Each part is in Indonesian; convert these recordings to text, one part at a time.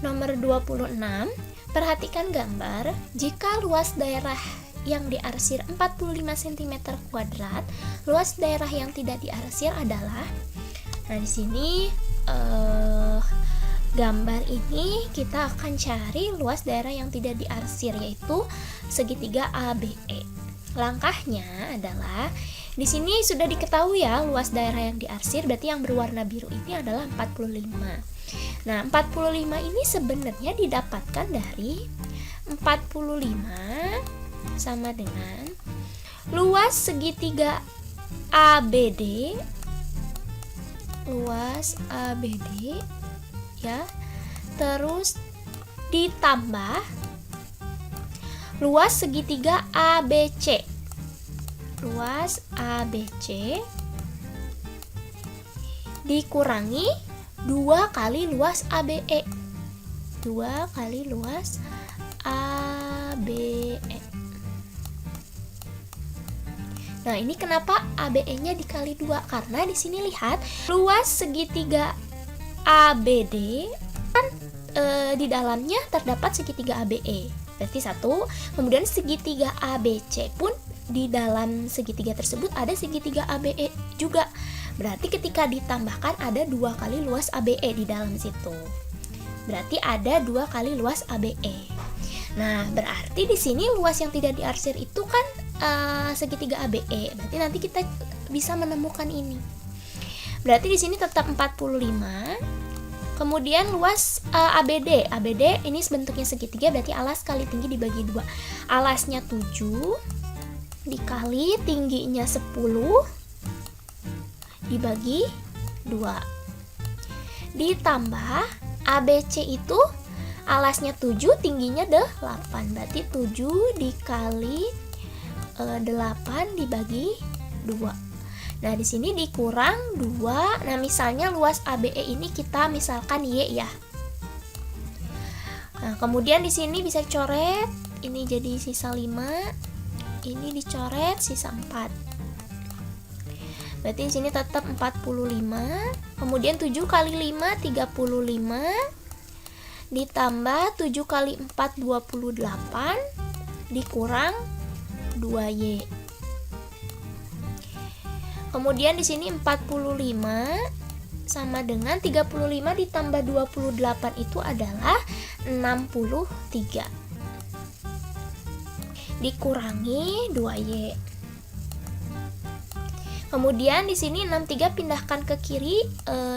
nomor 26, perhatikan gambar. Jika luas daerah yang diarsir 45 cm kuadrat, luas daerah yang tidak diarsir adalah. Nah, di sini gambar ini kita akan cari luas daerah yang tidak diarsir, yaitu segitiga ABE. Langkahnya adalah di sini sudah diketahui ya luas daerah yang diarsir, berarti yang berwarna biru ini adalah 45. Nah, 45 ini sebenarnya didapatkan dari 45 sama dengan luas segitiga ABD, ya, terus ditambah luas segitiga ABC, dikurangi 2 kali luas ABE, Nah, ini kenapa ABE-nya dikali 2? Karena di sini lihat luas segitiga ABD kan di dalamnya terdapat segitiga ABE. Berarti 1. Kemudian segitiga ABC pun di dalam segitiga tersebut ada segitiga ABE juga. Berarti ketika ditambahkan ada 2 kali luas ABE di dalam situ. Berarti ada 2 kali luas ABE. Nah, berarti di sini luas yang tidak diarsir itu kan segitiga ABE. Berarti nanti kita bisa menemukan ini. Berarti di sini tetap 45. Kemudian luas ABD. ABD ini bentuknya segitiga, berarti alas kali tinggi dibagi 2. Alasnya 7 dikali tingginya 10 dibagi 2. Ditambah ABC itu alasnya 7, tingginya 8. Berarti 7 dikali 8 dibagi 2. Nah, di sini dikurang 2. Nah, misalnya luas ABE ini kita misalkan Y ya. Nah, kemudian di sini bisa coret, ini jadi sisa 5, ini dicoret sisa 4. Berarti di sini tetap 45. Kemudian 7 kali 5 35 ditambah 7 kali 4 28 dikurang 2Y. Kemudian di sini 45 sama dengan 35 ditambah 28 itu adalah 63. Dikurangi 2Y. Kemudian di sini 63 pindahkan ke kiri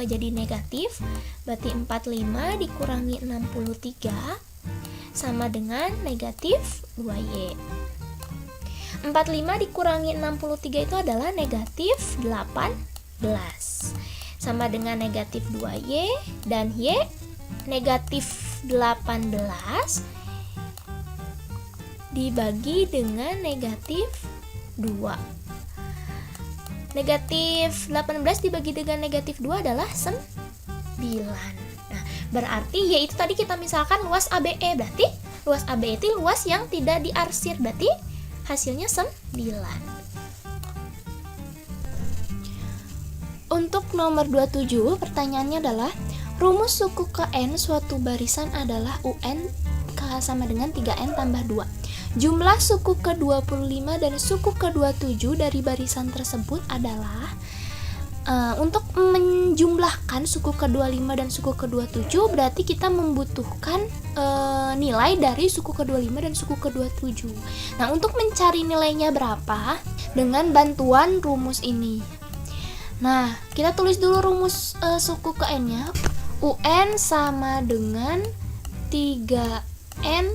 jadi negatif. Berarti 45 dikurangi 63 sama dengan negatif 2Y. 45 dikurangi 63 itu adalah negatif 18 sama dengan negatif 2Y, dan Y negatif 18 dibagi dengan negatif 2. Negatif 18 dibagi dengan negatif 2 adalah 9. Nah, berarti Y itu tadi kita misalkan luas ABE, berarti luas ABE itu luas yang tidak diarsir, berarti hasilnya 9. Untuk nomor 27, pertanyaannya adalah rumus suku ke N suatu barisan adalah UN sama dengan 3N tambah 2. Jumlah suku ke-25 dan suku ke-27 dari barisan tersebut adalah untuk menjumlahkan suku ke-25 dan suku ke-27 berarti kita membutuhkan nilai dari suku ke-25 dan suku ke-27. Nah, untuk mencari nilainya berapa dengan bantuan rumus ini. Nah, kita tulis dulu rumus suku ke N-nya. UN sama dengan 3N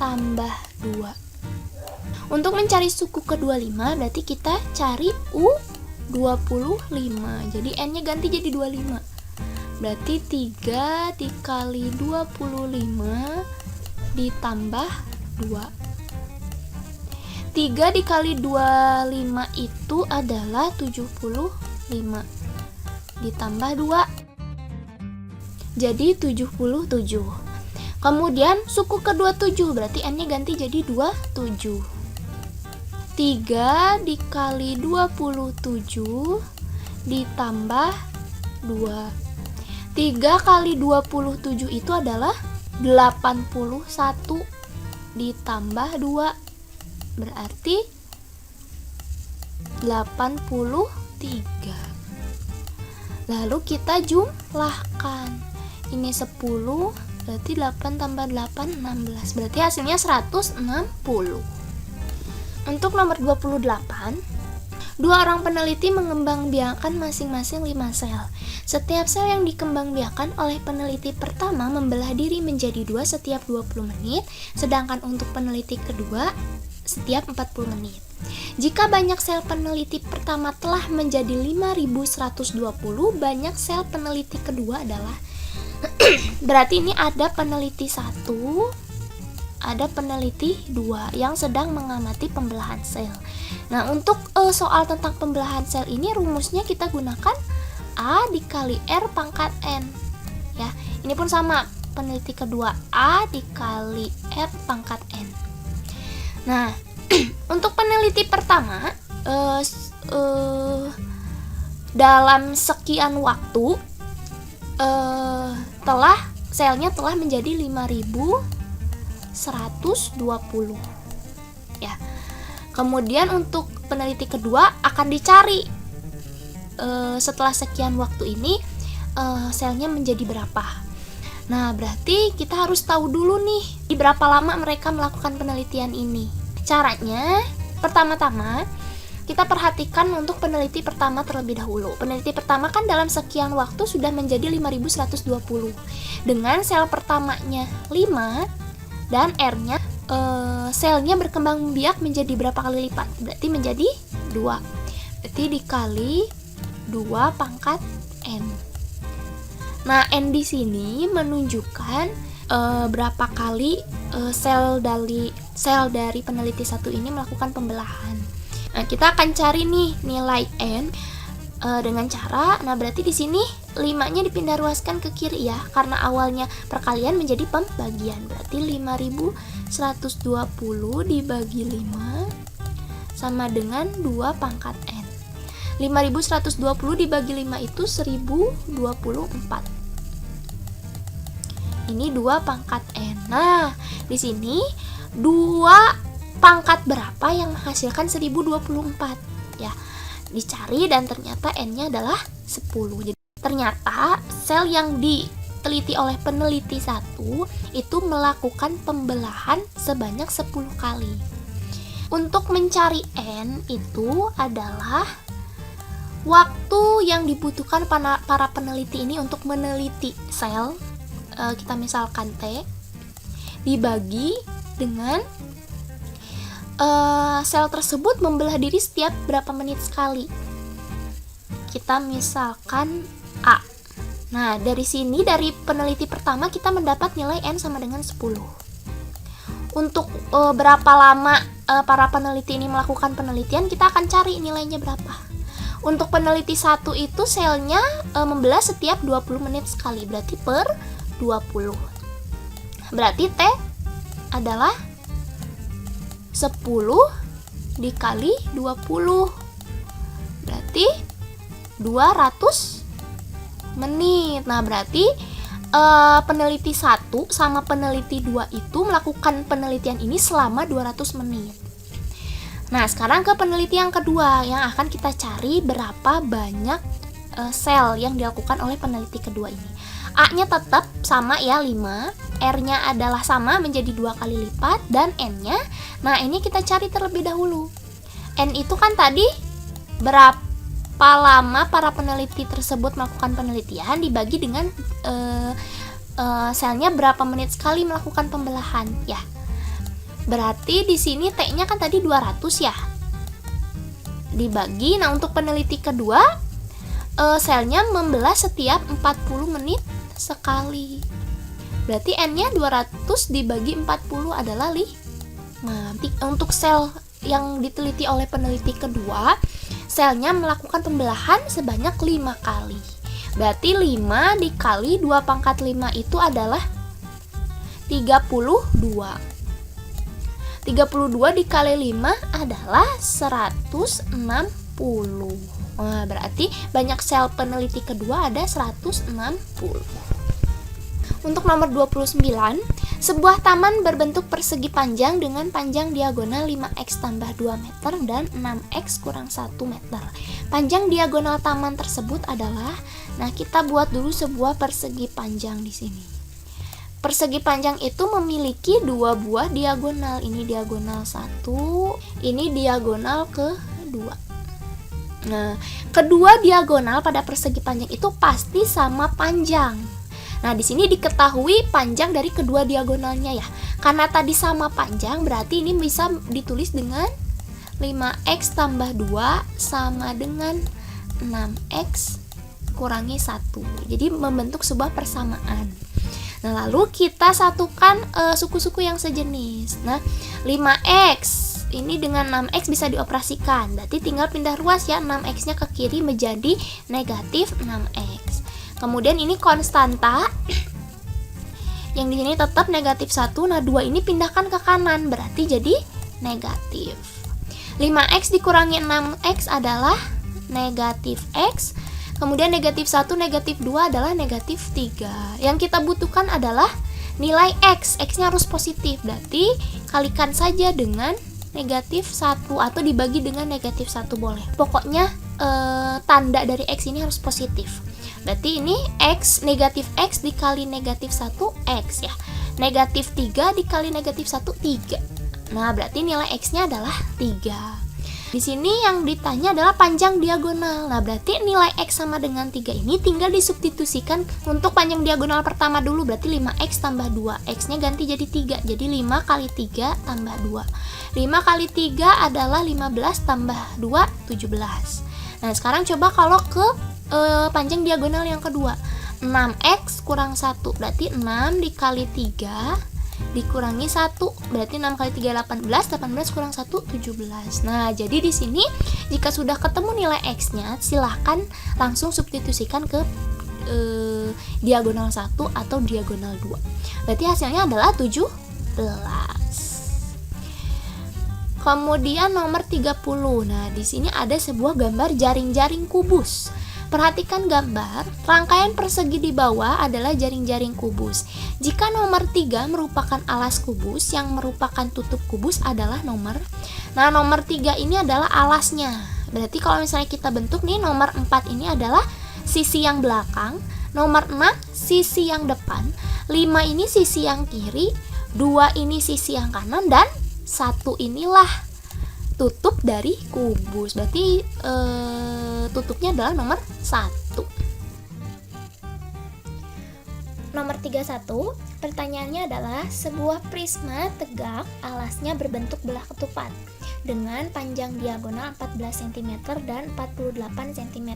tambah 2. Untuk mencari suku ke-25 berarti kita cari U25. Jadi N-nya ganti jadi 25. Berarti 3 dikali 25 ditambah 2. 3 dikali 25 itu adalah 75. Ditambah 2. Jadi 77. Kemudian suku ke-27 berarti N-nya ganti jadi 27. 3 dikali 27 ditambah 2. 3 kali 27 itu adalah 81 ditambah 2 berarti 83. Lalu kita jumlahkan. Ini 10, berarti 8 tambah 8, 16. Berarti hasilnya 160. Untuk nomor 28, dua orang peneliti mengembangbiakan masing-masing 5 sel. Setiap sel yang dikembangbiakan oleh peneliti pertama membelah diri menjadi 2 setiap 20 menit, sedangkan untuk peneliti kedua setiap 40 menit. Jika banyak sel peneliti pertama telah menjadi 5120, banyak sel peneliti kedua adalah berarti ini ada peneliti 1, ada peneliti 2 yang sedang mengamati pembelahan sel. Nah, untuk soal tentang pembelahan sel ini rumusnya kita gunakan A dikali R pangkat N. Ya, ini pun sama, peneliti kedua A dikali R pangkat N. Nah, untuk peneliti pertama dalam sekian waktu selnya telah menjadi 5120 ya. Kemudian untuk peneliti kedua akan dicari setelah sekian waktu ini selnya menjadi berapa. Nah, berarti kita harus tahu dulu nih di berapa lama mereka melakukan penelitian ini. Caranya, pertama-tama kita perhatikan untuk peneliti pertama terlebih dahulu. Peneliti pertama kan dalam sekian waktu sudah menjadi 5120. Dengan sel pertamanya 5 dan R-nya selnya berkembang biak menjadi berapa kali lipat? Berarti menjadi 2. Berarti dikali 2 pangkat N. Nah, N di sini menunjukkan berapa kali sel dari peneliti satu ini melakukan pembelahan. Nah, kita akan cari nih nilai N dengan cara, nah berarti di sini 5-nya dipindah ruaskan ke kiri ya, karena awalnya perkalian menjadi pembagian. Berarti 5120 dibagi 5 sama dengan 2 pangkat N. 5120 dibagi 5 itu 1024. Ini 2 pangkat N. Nah, di sini 2 pangkat berapa yang menghasilkan 1024 ya, dicari dan ternyata N-nya adalah 10. Jadi ternyata sel yang diteliti oleh peneliti 1 itu melakukan pembelahan sebanyak 10 kali. Untuk mencari N itu adalah waktu yang dibutuhkan para peneliti ini untuk meneliti sel, kita misalkan T, dibagi dengan sel tersebut membelah diri setiap berapa menit sekali. Kita misalkan A. Nah, dari sini dari peneliti pertama kita mendapat nilai N sama dengan 10. Untuk berapa lama para peneliti ini melakukan penelitian, kita akan cari nilainya berapa. Untuk peneliti 1 itu selnya membelah setiap 20 menit sekali, berarti per 20. Berarti T adalah 10 dikali 20, berarti 200 menit. Nah, berarti peneliti 1 sama peneliti 2 itu melakukan penelitian ini selama 200 menit. Nah, sekarang ke peneliti yang kedua yang akan kita cari berapa banyak sel yang dilakukan oleh peneliti kedua ini. A-nya tetap sama ya, 5. R-nya adalah sama menjadi 2 kali lipat, dan N-nya, nah ini kita cari terlebih dahulu. N itu kan tadi berapa lama para peneliti tersebut melakukan penelitian dibagi dengan selnya berapa menit sekali melakukan pembelahan ya. Berarti di sini T-nya kan tadi 200 ya. Dibagi, nah untuk peneliti kedua selnya membelah setiap 40 menit sekali. Berarti N-nya 200 dibagi 40 adalah 5. Untuk sel yang diteliti oleh peneliti kedua, selnya melakukan pembelahan sebanyak 5 kali. Berarti 5 dikali 2 pangkat 5 itu adalah 32. 32 dikali 5 adalah 160. Nah, berarti banyak sel peneliti kedua ada 160. Untuk nomor 29, sebuah taman berbentuk persegi panjang dengan panjang diagonal 5x tambah 2 meter dan 6x kurang 1 meter. Panjang diagonal taman tersebut adalah, nah kita buat dulu sebuah persegi panjang di sini. Persegi panjang itu memiliki dua buah diagonal. Ini diagonal 1, ini diagonal kedua. Nah, kedua diagonal pada persegi panjang itu pasti sama panjang. Nah, di sini diketahui panjang dari kedua diagonalnya ya. Karena tadi sama panjang, berarti ini bisa ditulis dengan 5x tambah 2 sama dengan 6x kurangi 1. Jadi membentuk sebuah persamaan. Nah, lalu kita satukan suku-suku yang sejenis. Nah, 5x ini dengan 6x bisa dioperasikan. Berarti tinggal pindah ruas ya, 6x-nya ke kiri menjadi negatif 6x. Kemudian ini konstanta yang di sini tetap negatif 1. Nah, 2 ini pindahkan ke kanan, berarti jadi negatif. 5x dikurangi 6x adalah negatif x. Kemudian negatif 1, negatif 2 adalah negatif 3. Yang kita butuhkan adalah nilai x. X-nya harus positif, berarti kalikan saja dengan negatif 1 atau dibagi dengan negatif 1 boleh. Pokoknya tanda dari x ini harus positif. Berarti ini x, negatif x dikali negatif 1, x ya. Negatif 3 dikali negatif 1, 3. Nah, berarti nilai x-nya adalah 3. Di sini yang ditanya adalah panjang diagonal. Nah, berarti nilai x sama dengan 3 ini tinggal disubstitusikan untuk panjang diagonal pertama dulu. Berarti 5x tambah 2. X-nya ganti jadi 3. Jadi 5 kali 3 tambah 2. 5 kali 3 adalah 15 tambah 2, 17. Nah, sekarang coba kalau ke panjang diagonal yang kedua, 6x kurang 1, berarti 6 dikali 3 dikurangi 1, berarti 6 kali 3 18, 18 kurang 1 17. Nah, jadi di sini jika sudah ketemu nilai x-nya, silahkan langsung substitusikan ke diagonal 1 atau diagonal 2. Berarti hasilnya adalah 17. Kemudian nomor 30. Nah, di sini ada sebuah gambar jaring-jaring kubus. Perhatikan gambar, rangkaian persegi di bawah adalah jaring-jaring kubus. Jika nomor 3 merupakan alas kubus, yang merupakan tutup kubus adalah nomor. Nah, nomor 3 ini adalah alasnya. Berarti kalau misalnya kita bentuk nih, nomor 4 ini adalah sisi yang belakang, nomor 6 sisi yang depan, 5 ini sisi yang kiri, 2 ini sisi yang kanan, dan 1 inilah tutup dari kubus. Berarti tutupnya adalah nomor 1. Nomor 31, pertanyaannya adalah sebuah prisma tegak alasnya berbentuk belah ketupat dengan panjang diagonal 14 cm dan 48 cm.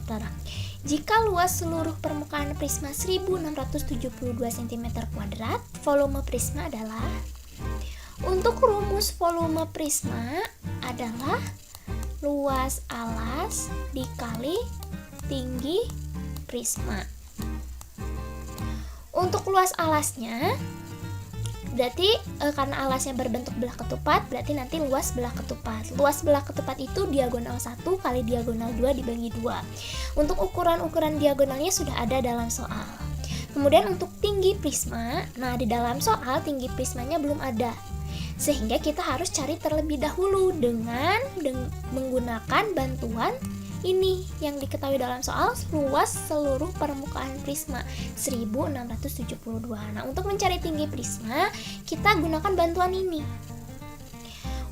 Jika luas seluruh permukaan prisma 1672 cm², volume prisma adalah. Untuk rumus volume prisma adalah luas alas dikali tinggi prisma. Untuk luas alasnya, berarti karena alasnya berbentuk belah ketupat, berarti nanti luas belah ketupat. Luas belah ketupat itu diagonal 1 kali diagonal 2 dibagi 2. Untuk ukuran-ukuran diagonalnya sudah ada dalam soal. Kemudian untuk tinggi prisma, nah di dalam soal tinggi prismanya belum ada, sehingga kita harus cari terlebih dahulu dengan menggunakan bantuan ini yang diketahui dalam soal, luas seluruh permukaan prisma 1672. Nah, untuk mencari tinggi prisma, kita gunakan bantuan ini.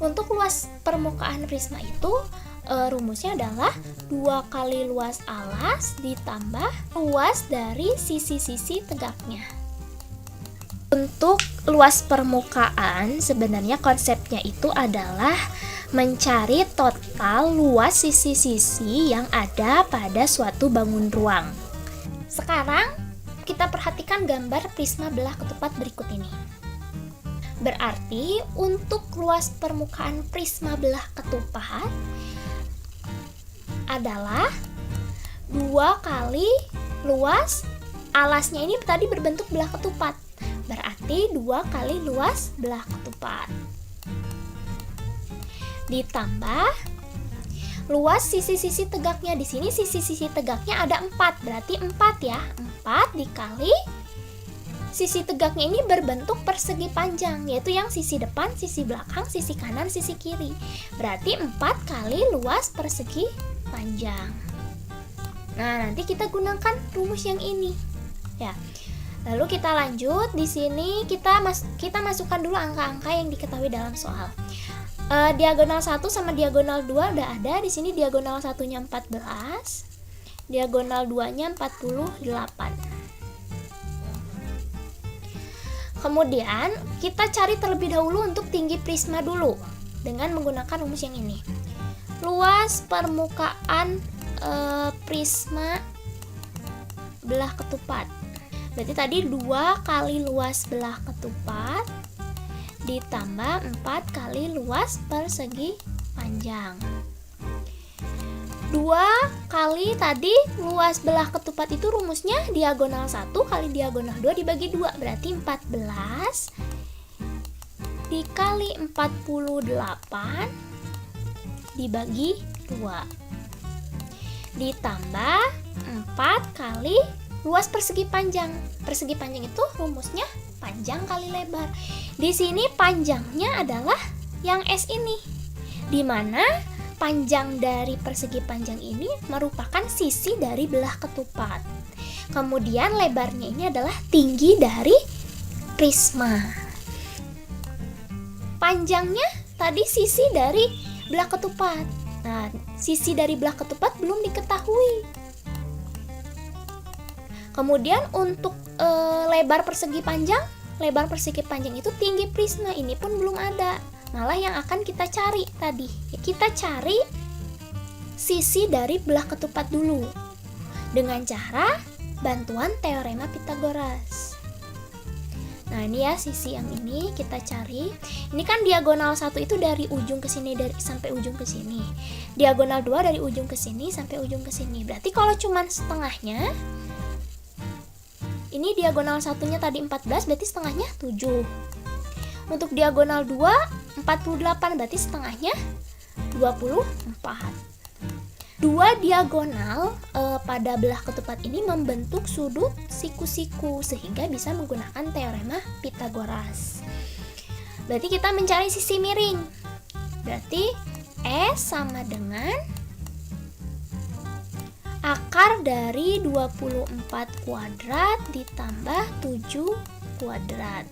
Untuk luas permukaan prisma itu rumusnya adalah 2 kali luas alas ditambah luas dari sisi-sisi tegaknya. Untuk luas permukaan, sebenarnya konsepnya itu adalah mencari total luas sisi-sisi yang ada pada suatu bangun ruang. Sekarang kita perhatikan gambar prisma belah ketupat berikut ini. Berarti untuk luas permukaan prisma belah ketupat adalah 2 kali luas alasnya, ini tadi berbentuk belah ketupat. Berarti 2 kali luas belah ketupat ditambah luas sisi-sisi tegaknya. Di sini sisi-sisi tegaknya ada 4, berarti 4 ya. 4 dikali sisi tegaknya ini berbentuk persegi panjang, yaitu yang sisi depan, sisi belakang, sisi kanan, sisi kiri. Berarti 4 kali luas persegi panjang. Nah, nanti kita gunakan rumus yang ini. Ya. Lalu kita lanjut. Di sini kita masukkan dulu angka-angka yang diketahui dalam soal. Diagonal 1 sama diagonal 2 udah ada. Di sini diagonal 1-nya 14, diagonal 2-nya 48. Kemudian kita cari terlebih dahulu untuk tinggi prisma dulu dengan menggunakan rumus yang ini. Luas permukaan prisma belah ketupat. Berarti tadi 2 kali luas belah ketupat ditambah 4 kali luas persegi panjang. 2 kali tadi luas belah ketupat itu rumusnya diagonal 1 kali diagonal 2 dibagi 2. Berarti 14 dikali 48 dibagi 2. Ditambah 4 kali luas persegi panjang. Persegi panjang itu rumusnya panjang kali lebar. Di sini panjangnya adalah yang S ini, di mana panjang dari persegi panjang ini merupakan sisi dari belah ketupat. Kemudian lebarnya ini adalah tinggi dari prisma. Panjangnya tadi sisi dari belah ketupat. Nah, sisi dari belah ketupat belum diketahui. Kemudian untuk lebar persegi panjang itu tinggi prisma ini pun belum ada. Malah yang akan kita cari tadi, kita cari sisi dari belah ketupat dulu dengan cara bantuan teorema Pythagoras. Nah, ini ya sisi yang ini kita cari. Ini kan diagonal 1 itu dari ujung ke sini sampai ujung ke sini. Diagonal 2 dari ujung ke sini sampai ujung ke sini. Berarti kalau cuman setengahnya, ini diagonal 1-nya tadi 14, berarti setengahnya 7. Untuk diagonal 2, 48, berarti setengahnya 24. 2 diagonal pada belah ketupat ini membentuk sudut siku-siku, sehingga bisa menggunakan teorema Pythagoras. Berarti kita mencari sisi miring. Berarti S sama dengan akar dari 24 kuadrat ditambah 7 kuadrat.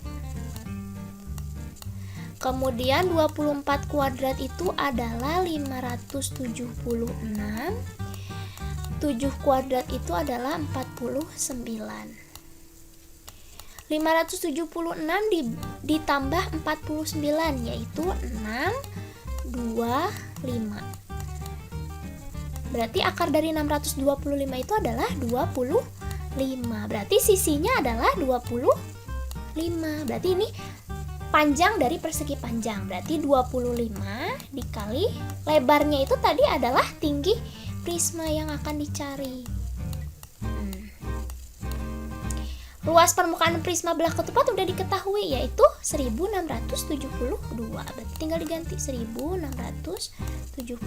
Kemudian 24 kuadrat itu adalah 576. 7 kuadrat itu adalah 49. 576 ditambah 49 yaitu 6, 2, 5. Berarti akar dari 625 itu adalah 25. Berarti sisinya adalah 25. Berarti ini panjang dari persegi panjang. Berarti 25 dikali lebarnya itu tadi adalah tinggi prisma yang akan dicari. Luas permukaan prisma belah ketupat udah diketahui, yaitu 1672. Berarti tinggal diganti 1672.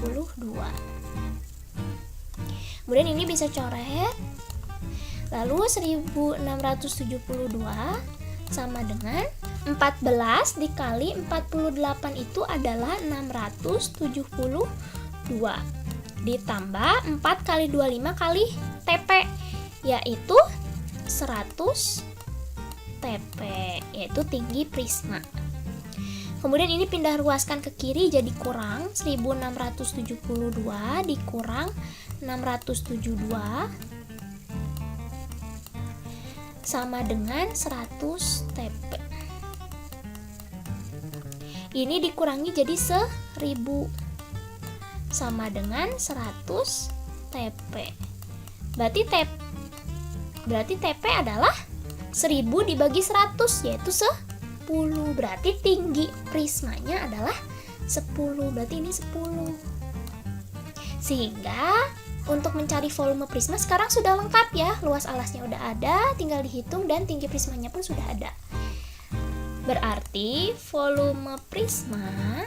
Kemudian ini bisa coret. Lalu 1672 sama dengan 14 dikali 48 itu adalah 672. Ditambah 4 kali 25 kali TP, yaitu 100 TP, yaitu tinggi prisma. Kemudian ini pindah ruaskan ke kiri jadi kurang 1672 dikurang 672 sama dengan 100 TP. Ini dikurangi jadi 1000 sama dengan 100 TP. Berarti TP adalah 1000 dibagi 100 yaitu 10. Berarti tinggi prismanya adalah 10. Berarti ini 10. Sehingga untuk mencari volume prisma sekarang sudah lengkap ya. Luas alasnya udah ada, tinggal dihitung dan tinggi prismanya pun sudah ada. Berarti volume prisma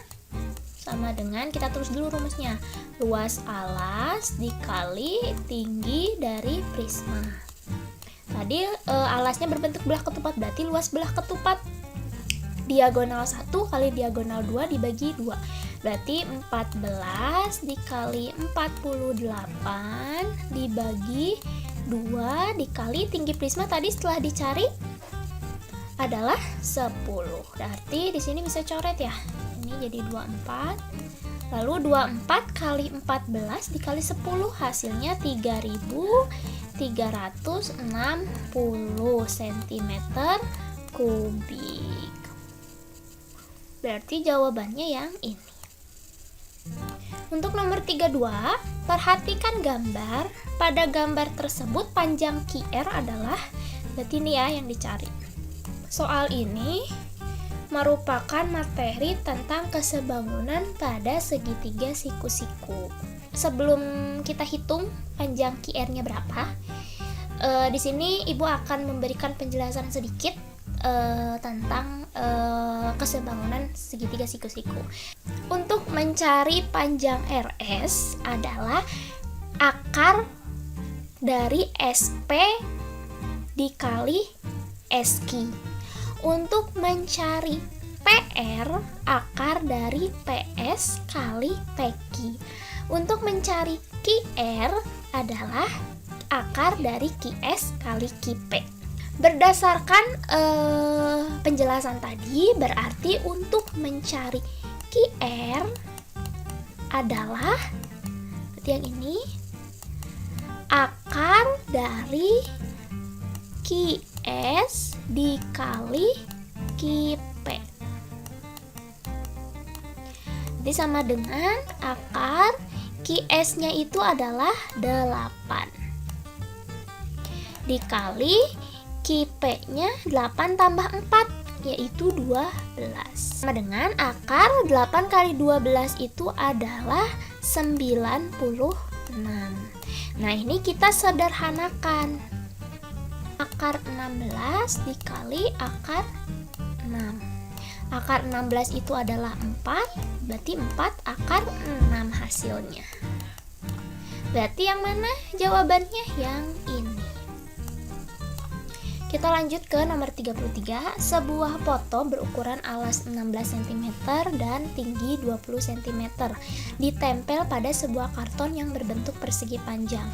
sama dengan, kita tulis dulu rumusnya, luas alas dikali tinggi dari prisma. Tadi alasnya berbentuk belah ketupat, berarti luas belah ketupat diagonal 1 kali diagonal 2 dibagi 2. Berarti 14 dikali 48 dibagi 2 dikali tinggi prisma tadi setelah dicari adalah 10. Berarti di sini bisa coret ya. Ini jadi 24. Lalu 24 kali 14 dikali 10 hasilnya 3360 cm kubik. Berarti jawabannya yang ini. Untuk nomor 32, perhatikan gambar. Pada gambar tersebut panjang QR adalah, berarti ini ya yang dicari. Soal ini merupakan materi tentang kesebangunan pada segitiga siku-siku. Sebelum kita hitung panjang QR-nya berapa, di sini Ibu akan memberikan penjelasan sedikit tentang kesebangunan segitiga siku-siku. Untuk mencari panjang RS adalah akar dari SP dikali SQ. Untuk mencari PR, akar dari PS kali PQ. Untuk mencari QR adalah akar dari QS kali QP. Berdasarkan penjelasan tadi, berarti untuk mencari QR adalah berarti yang ini akar dari QS dikali QP. Jadi sama dengan akar QS-nya itu adalah 8 dikali QP-nya 8 tambah 4 yaitu 12. Sama dengan akar 8 kali 12 itu adalah 96. Nah, ini kita sederhanakan. Akar 16 dikali akar 6. Akar 16 itu adalah 4, berarti 4 akar 6 hasilnya. Berarti yang mana jawabannya? Yang ini. Kita lanjut ke nomor 33. Sebuah foto berukuran alas 16 cm dan tinggi 20 cm ditempel pada sebuah karton yang berbentuk persegi panjang.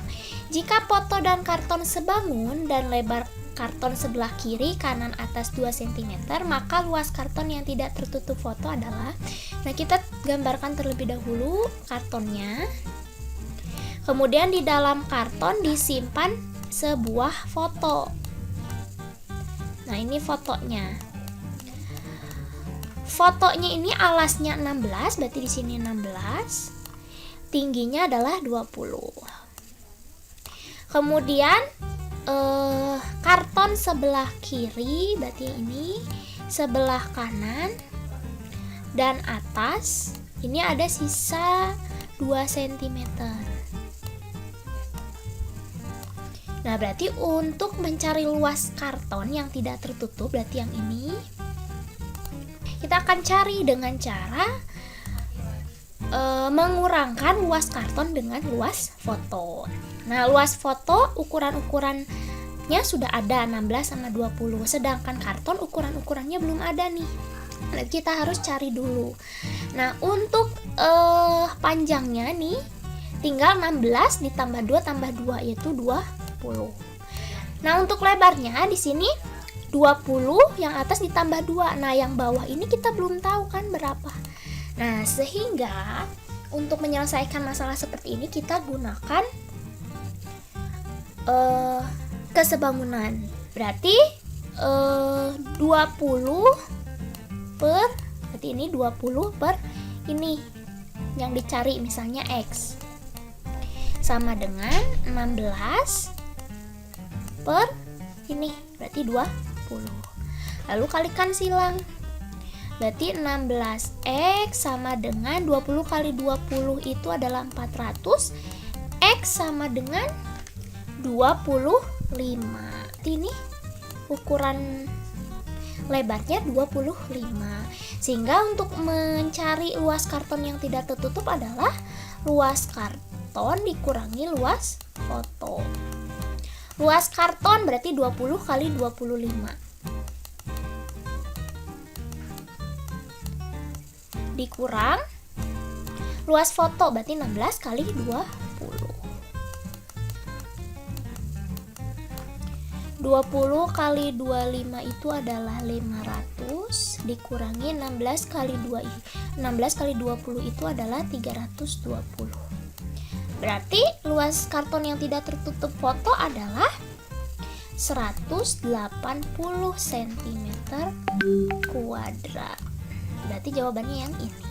Jika foto dan karton sebangun dan lebar karton sebelah kiri kanan atas 2 cm, maka luas karton yang tidak tertutup foto adalah. Nah, kita gambarkan terlebih dahulu kartonnya. Kemudian di dalam karton disimpan sebuah foto. Nah, ini fotonya. Fotonya ini alasnya 16, berarti di sini 16. Tingginya adalah 20. Kemudian karton sebelah kiri, berarti ini sebelah kanan dan atas. Ini ada sisa 2 cm. Nah, berarti untuk mencari luas karton yang tidak tertutup, berarti yang ini, kita akan cari dengan cara mengurangkan luas karton dengan luas foto. Nah, luas foto ukuran-ukurannya sudah ada 16 sama 20, sedangkan karton ukuran-ukurannya belum ada nih. Nah, kita harus cari dulu. Nah, untuk panjangnya nih tinggal 16 ditambah 2 tambah 2 yaitu 20. Nah, untuk lebarnya di sini 20, yang atas ditambah 2. Nah, yang bawah ini kita belum tahu kan berapa. Nah, sehingga untuk menyelesaikan masalah seperti ini kita gunakan kesebangunan. Berarti 20 per, berarti ini 20 per ini yang dicari misalnya X sama dengan 16 per ini, berarti 20. Lalu kalikan silang. Berarti 16x sama dengan 20 kali 20 itu adalah 400. X sama dengan 25. Ini ukuran lebarnya 25. Sehingga untuk mencari luas karton yang tidak tertutup adalah luas karton dikurangi luas foto. Luas karton berarti 20 kali 25. Dikurang luas foto berarti 16 kali 20. 20 kali 25 itu adalah 500 dikurangi 16 kali 16 kali 20 itu adalah 320. Berarti luas karton yang tidak tertutup foto adalah 180 cm². Berarti jawabannya yang ini.